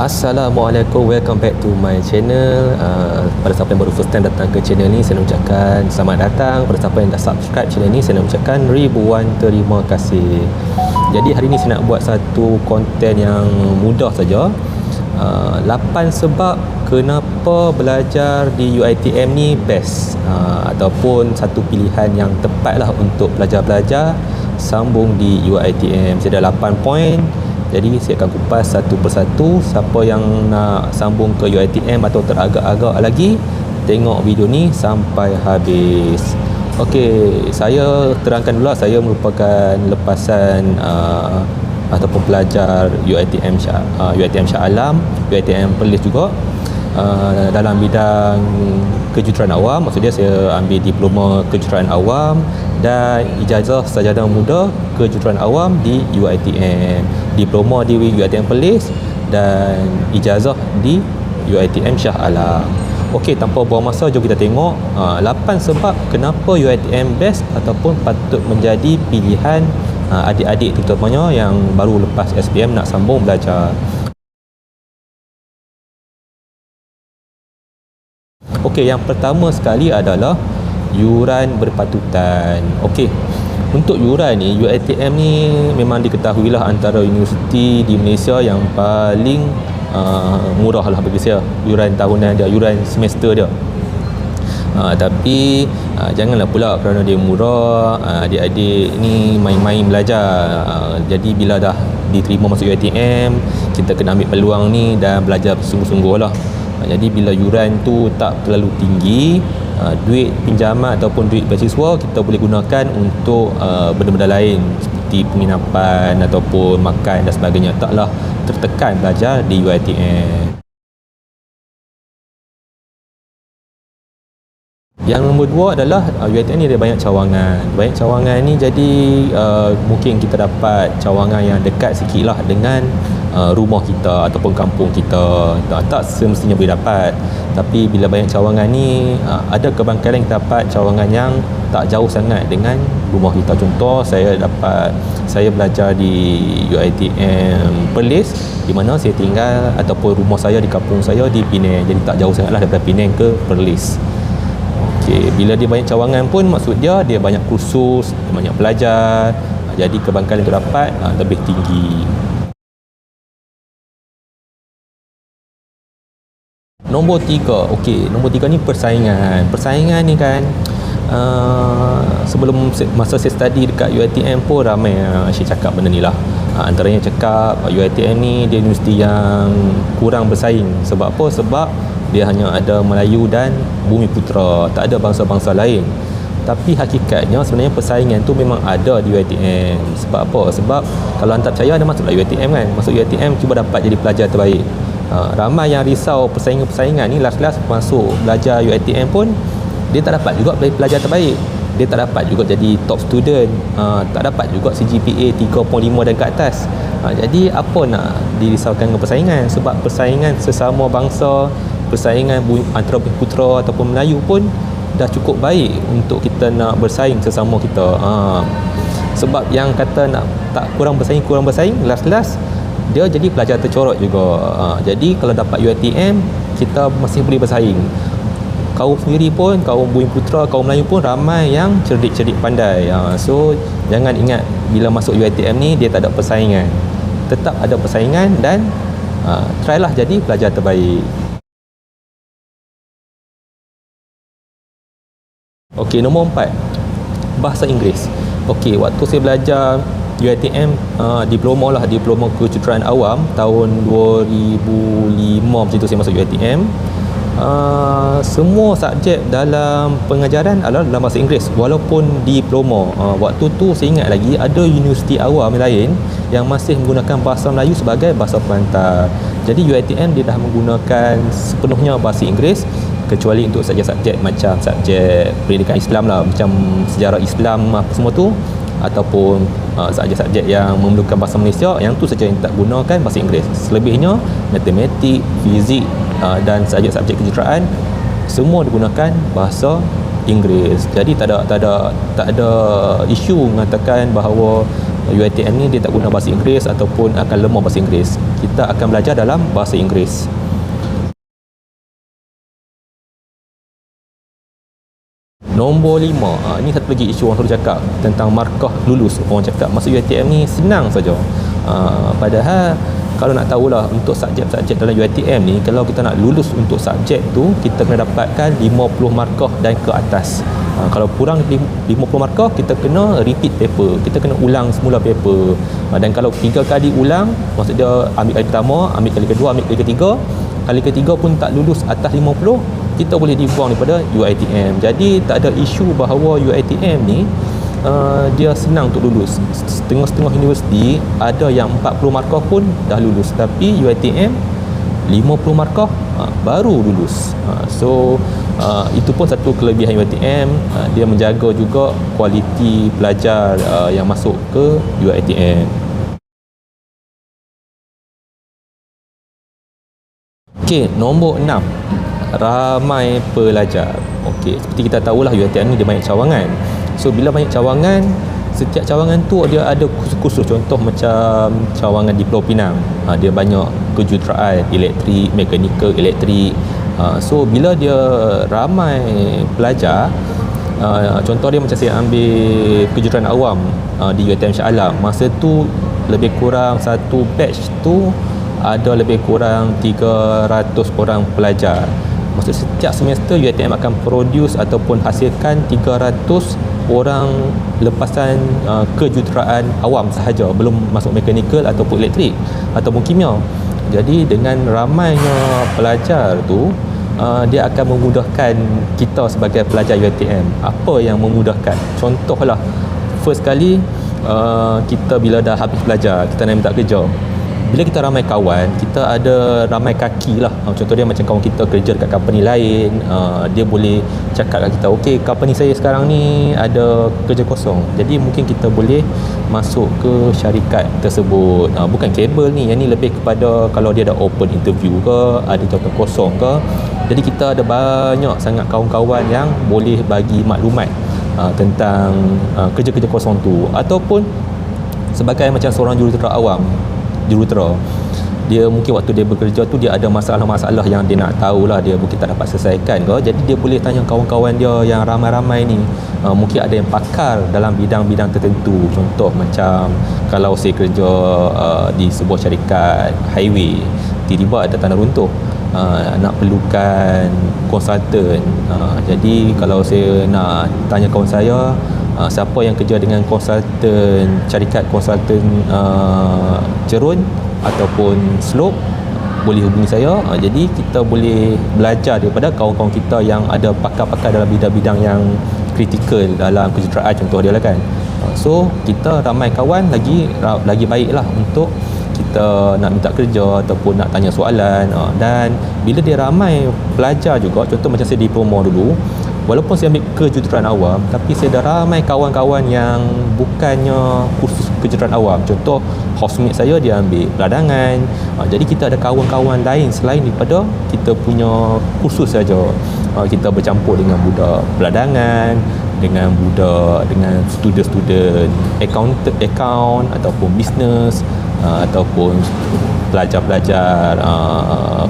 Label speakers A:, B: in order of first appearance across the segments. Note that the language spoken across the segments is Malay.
A: Assalamualaikum, welcome back to my channel. Pada siapa yang baru first time datang ke channel ni, saya nak ucapkan selamat datang. Pada siapa yang dah subscribe channel ni, saya nak ucapkan ribuan terima kasih. Jadi hari ni saya nak buat satu konten yang mudah saja. 8 sebab kenapa belajar di UiTM ni best, ataupun satu pilihan yang tepat lah untuk belajar-belajar sambung di UiTM. Saya ada 8 poin. Jadi saya akan kupas satu persatu. Siapa yang nak sambung ke UiTM atau teragak-agak lagi, tengok video ni sampai habis. Okey, saya terangkan dulu, saya merupakan lepasan ataupun pelajar UiTM Shah Alam, UiTM Perlis juga, dalam bidang kejuruteraan awam. Maksudnya saya ambil diploma kejuruteraan awam dan ijazah sarjana muda kejuruteraan awam di UiTM, diploma di UiTM Perlis dan ijazah di UiTM Shah Alam. Okey, tanpa buang masa, jom kita tengok 8 sebab kenapa UiTM best ataupun patut menjadi pilihan adik-adik terutamanya yang baru lepas SPM nak sambung belajar. Okey, yang pertama sekali adalah yuran berpatutan. Okey, untuk yuran ni, UiTM ni memang diketahui lah antara universiti di Malaysia yang paling murah lah bagi saya. Yuran tahunan dia, yuran semester dia. Tapi janganlah pula kerana dia murah adik-adik ni main-main belajar. Jadi bila dah diterima masuk UiTM, kita kena ambil peluang ni dan belajar sungguh-sungguh lah. Jadi bila yuran tu tak terlalu tinggi, duit pinjaman ataupun duit beasiswa kita boleh gunakan untuk benda-benda lain seperti penginapan ataupun makan dan sebagainya. Taklah tertekan belajar di UiTM. Yang nombor 2 adalah UiTM ni ada banyak cawangan. Banyak cawangan ni jadi mungkin kita dapat cawangan yang dekat sikit lah dengan rumah kita ataupun kampung kita. Tak semestinya boleh dapat. Tapi bila banyak cawangan ni, ada kebangkaian kita dapat cawangan yang tak jauh sangat dengan rumah kita. Contoh, saya belajar di UiTM Perlis, di mana saya tinggal ataupun rumah saya di kampung saya di Penang. Jadi tak jauh sangatlah daripada Penang ke Perlis. Okey, bila dia banyak cawangan pun maksud dia banyak kursus, banyak pelajar. Jadi kebangkaian yang dapat lebih tinggi. Nombor 3, okey, nombor 3 ni persaingan. Persaingan ni kan, sebelum masa saya study dekat UiTM pun ramai saya cakap benda ni lah. Antaranya cakap UiTM ni dia universiti yang kurang bersaing. Sebab apa? Sebab dia hanya ada Melayu dan Bumiputera, tak ada bangsa-bangsa lain. Tapi hakikatnya sebenarnya persaingan tu memang ada di UiTM. Sebab apa? Sebab kalau anda tak percaya, anda masuklah UiTM kan. Masuk UiTM cuba dapat jadi pelajar terbaik. Ramai yang risau persaingan ni, last masuk belajar UiTM pun dia tak dapat juga pelajar terbaik. Dia tak dapat juga jadi top student, tak dapat juga CGPA 3.5 dan ke atas. Jadi apa nak dirisaukan dengan persaingan? Sebab persaingan sesama bangsa, persaingan antara Bumiputera ataupun Melayu pun dah cukup baik untuk kita nak bersaing sesama kita. Sebab yang kata nak tak kurang bersaing, last dia jadi pelajar tercorot juga. Jadi kalau dapat UiTM, kita masih boleh bersaing. Kaum sendiri pun, kaum Bumiputera, kaum Melayu pun ramai yang cerdik-cerdik pandai. So jangan ingat bila masuk UiTM ni dia tak ada persaingan. Tetap ada persaingan dan try lah jadi pelajar terbaik. Okey, nombor 4, bahasa Inggeris. Okey, waktu saya belajar UiTM, diploma kejuruteraan awam tahun 2005 macam tu saya masuk UiTM. Semua subjek dalam pengajaran adalah dalam bahasa Inggeris walaupun diploma. Waktu tu saya ingat lagi ada universiti awam lain yang masih menggunakan bahasa Melayu sebagai bahasa perantar. Jadi UiTM dia dah menggunakan sepenuhnya bahasa Inggeris, kecuali untuk subjek-subjek macam subjek pendidikan Islam lah, macam sejarah Islam apa semua tu, ataupun subjek-subjek yang memerlukan bahasa Malaysia, yang tu saja yang tak gunakan bahasa Inggeris. Selebihnya matematik, fizik dan subjek-subjek kejuruteraan semua digunakan bahasa Inggeris. Jadi tak ada isu mengatakan bahawa UiTM ni dia tak guna bahasa Inggeris ataupun akan lemah bahasa Inggeris. Kita akan belajar dalam bahasa Inggeris. Nombor 5, ini satu lagi isu orang selalu cakap tentang markah lulus. Orang cakap masuk UiTM ni senang saja. Padahal kalau nak tahulah untuk subjek-subjek dalam UiTM ni, kalau kita nak lulus untuk subjek tu, kita kena dapatkan 50 markah dan ke atas. Kalau kurang 50 markah, kita kena repeat paper, kita kena ulang semula paper. Dan kalau 3 kali ulang, maksud dia ambil kali pertama, ambil kali kedua, ambil kali ketiga, kali ketiga pun tak lulus atas 50, kita boleh dibuang daripada UiTM. Jadi tak ada isu bahawa UiTM ni dia senang untuk lulus. Setengah-setengah universiti ada yang 40 markah pun dah lulus, tapi UiTM 50 markah baru lulus. Itu pun satu kelebihan UiTM. Dia menjaga juga kualiti pelajar yang masuk ke UiTM. Okey, nombor 6, ramai pelajar. Okey, seperti kita tahulah UiTM ni dia banyak cawangan. So bila banyak cawangan, setiap cawangan tu dia ada khusus-khusus. Contoh macam cawangan di Pulau Pinang, dia banyak kejuruteraan elektrik, mekanikal, elektrik. So bila dia ramai pelajar, contoh dia macam saya ambil kejuruteraan awam di UiTM Shah Alam, masa tu lebih kurang satu batch tu ada lebih kurang 300 orang pelajar. Maksud setiap semester UiTM akan produce ataupun hasilkan 300 orang lepasan kejuruteraan awam sahaja, belum masuk mekanikal ataupun elektrik ataupun kimia. Jadi dengan ramainya pelajar tu, dia akan memudahkan kita sebagai pelajar UiTM. Apa yang memudahkan? Contohlah, first kali kita bila dah habis belajar, kita nak minta kerja. Bila kita ramai kawan, kita ada ramai kaki lah. Contoh dia macam kawan kita kerja dekat company lain, dia boleh cakap kat kita, okey, company saya sekarang ni ada kerja kosong, jadi mungkin kita boleh masuk ke syarikat tersebut. Bukan kabel ni, yang ni lebih kepada kalau dia ada open interview ke, ada job kosong ke. Jadi kita ada banyak sangat kawan-kawan yang boleh bagi maklumat tentang kerja-kerja kosong tu. Ataupun sebagai macam seorang jurutera awam, jurutera, dia mungkin waktu dia bekerja tu dia ada masalah-masalah yang dia nak tahulah, dia mungkin tak dapat selesaikan ke. Jadi dia boleh tanya kawan-kawan dia yang ramai-ramai ni. Mungkin ada yang pakar dalam bidang-bidang tertentu. Contoh macam kalau saya kerja di sebuah syarikat highway, tiba-tiba ada tanah runtuh, nak perlukan konsultan. Jadi kalau saya nak tanya kawan saya, siapa yang kerja dengan konsultan, syarikat konsultan cerun ataupun slope, boleh hubungi saya. Jadi kita boleh belajar daripada kawan-kawan kita yang ada pakar-pakar dalam bidang-bidang yang kritikal dalam kejuruteraan, contoh dia lah kan. So kita ramai kawan lagi baiklah untuk kita nak minta kerja ataupun nak tanya soalan. Dan bila dia ramai pelajar juga, contoh macam saya diploma dulu, walaupun saya ambil kejuruteraan awam, tapi saya dah ramai kawan-kawan yang bukannya kursus kejuruteraan awam. Contoh housemate saya dia ambil peladangan. Jadi kita ada kawan-kawan lain selain daripada kita punya kursus saja. Kita bercampur dengan budak peladangan, dengan student-student account ataupun business, ataupun pelajar-pelajar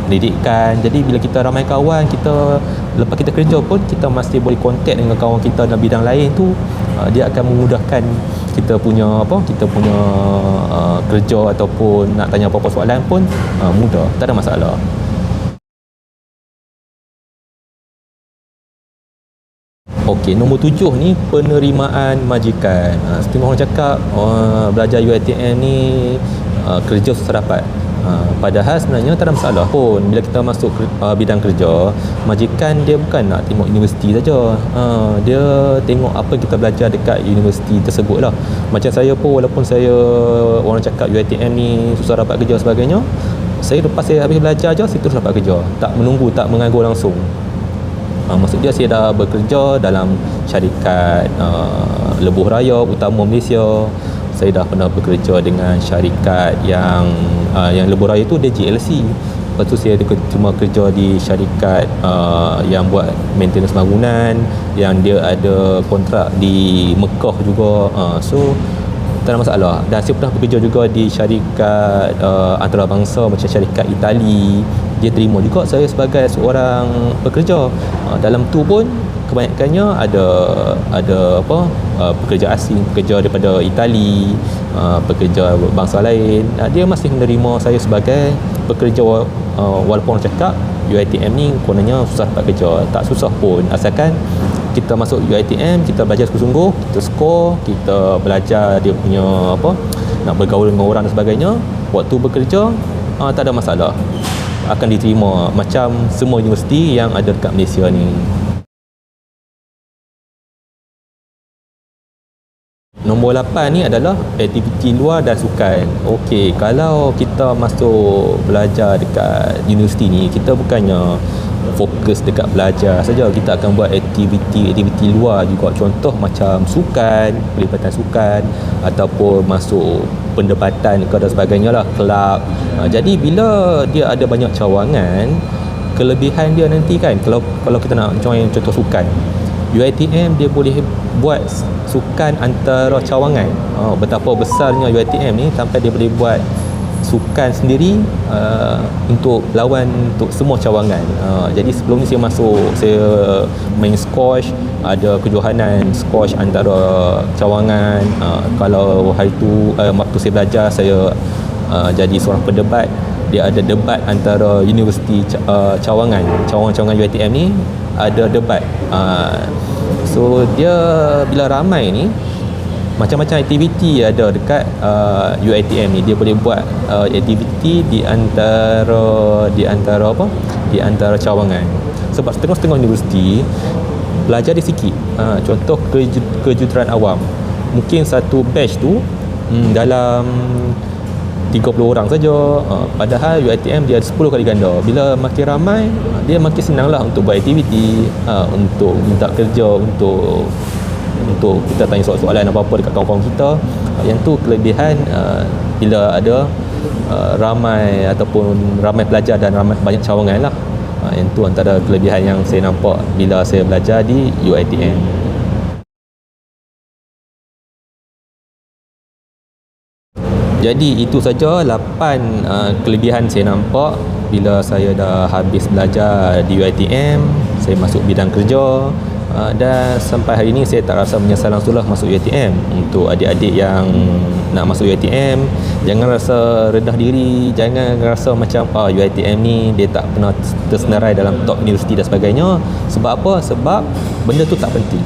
A: pendidikan. Jadi bila kita ramai kawan, kita lepas kita kerja pun kita masih boleh kontak dengan kawan kita dalam bidang lain tu. Dia akan memudahkan kita punya kerja ataupun nak tanya apa-apa soalan pun mudah, tak ada masalah. Okey, nombor 7 ni penerimaan majikan. Setengah orang cakap belajar UiTM ni kerja susah dapat. Padahal sebenarnya tak ada masalah pun. Bila kita masuk bidang kerja, majikan dia bukan nak tengok universiti saja. Dia tengok apa yang kita belajar dekat universiti tersebut lah. Macam saya pun, walaupun saya orang cakap UiTM ni susah dapat kerja sebagainya, saya lepas saya habis belajar je, saya terus dapat kerja, tak menunggu, tak menganggur langsung. Maksud dia saya dah bekerja dalam syarikat Lebuh Raya Utama Malaysia. Saya dah pernah bekerja dengan syarikat yang Lebuh Raya tu dia GLC. Lepas tu saya cuma kerja di syarikat yang buat maintenance bangunan, yang dia ada kontrak di Mekah juga. So tak ada masalah. Dan saya pernah bekerja juga di syarikat antarabangsa macam syarikat Itali, dia terima juga saya sebagai seorang pekerja. Dalam tu pun kebanyakannya ada pekerja asing, pekerja daripada Itali, pekerja bangsa lain. Dia masih menerima saya sebagai pekerja, walaupun orang cakap UiTM ni kononnya susah dapat kerja. Tak susah pun, asalkan kita masuk UiTM, kita belajar sungguh-sungguh, kita skor, kita belajar dia punya nak bergaul dengan orang dan sebagainya. Waktu bekerja tak ada masalah, akan diterima macam semua universiti yang ada dekat Malaysia ni. Nombor 8 ni adalah aktiviti luar dan sukan. Okey, kalau kita masuk belajar dekat universiti ni, kita bukannya fokus dekat belajar saja, kita akan buat aktiviti luar juga. Contoh macam sukan, pelibatan sukan, ataupun masuk pendebatan ke dan sebagainya lah, kelab. Jadi bila dia ada banyak cawangan, kelebihan dia nanti kan, kalau kita nak join contoh sukan, UiTM dia boleh buat sukan antara cawangan. Betapa besarnya UiTM ni sampai dia boleh buat sukan sendiri untuk lawan untuk semua cawangan. Jadi sebelum ni saya masuk, saya main squash, ada kejohanan squash antara cawangan. Kalau hari tu waktu saya belajar, saya jadi seorang pendebat. Dia ada debat antara universiti cawangan UiTM ni, ada debat. So dia bila ramai ni, macam-macam aktiviti ada dekat UiTM ni. Dia boleh buat aktiviti di antara cawangan. Sebab setengah-setengah universiti belajar dia sikit. Contoh kejuruteraan awam, mungkin satu batch tu dalam 30 orang saja, padahal UiTM dia 10 kali ganda. Bila makin ramai, dia makin senanglah untuk buat aktiviti, untuk minta kerja, untuk kita tanya soalan apa-apa dekat kawan-kawan kita. Yang tu kelebihan bila ada ramai ataupun ramai pelajar dan ramai banyak cawangan lah. Yang tu antara kelebihan yang saya nampak bila saya belajar di UiTM. Jadi itu saja 8 kelebihan saya nampak bila saya dah habis belajar di UiTM. Saya masuk bidang kerja, dan sampai hari ini saya tak rasa menyesal langsunglah masuk UiTM. Untuk adik-adik yang nak masuk UiTM, jangan rasa rendah diri, jangan rasa macam UiTM ni dia tak pernah tersenarai dalam top universiti dan sebagainya. Sebab apa? Sebab benda tu tak penting.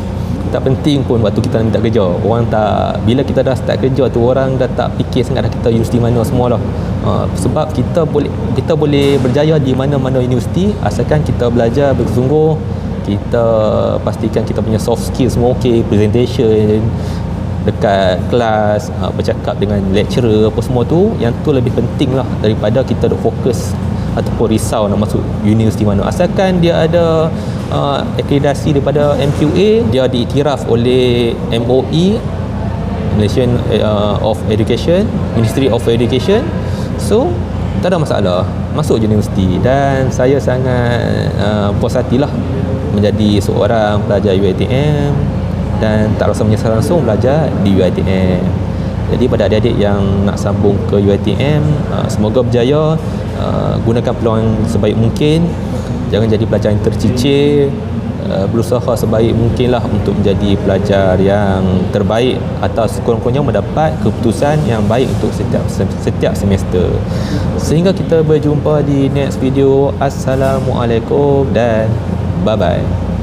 A: Tak penting pun waktu kita nak minta kerja. Orang tak, bila kita dah start kerja tu, orang dah tak fikir sangat dah kita universiti mana semua lah. Sebab kita boleh berjaya di mana-mana universiti asalkan kita belajar bersungguh, kita pastikan kita punya soft skill semua okey, presentation dekat kelas, bercakap dengan lecturer apa semua tu. Yang tu lebih penting lah daripada kita duk fokus ataupun risau nak masuk universiti mana. Asalkan dia ada akreditasi daripada MQA, dia diiktiraf oleh MOE, Malaysian of Education, Ministry of Education. So tak ada masalah, masuk universiti. Dan saya sangat puas hatilah menjadi seorang pelajar UiTM, dan tak rasa menyesal langsung belajar di UiTM. Jadi pada adik-adik yang nak sambung ke UiTM, semoga berjaya. Gunakan peluang sebaik mungkin, jangan jadi pelajar yang tercicir. Berusaha sebaik mungkinlah untuk menjadi pelajar yang terbaik atau sekurang-kurangnya mendapat keputusan yang baik untuk setiap semester. Sehingga kita berjumpa di next video. Assalamualaikum dan bye-bye.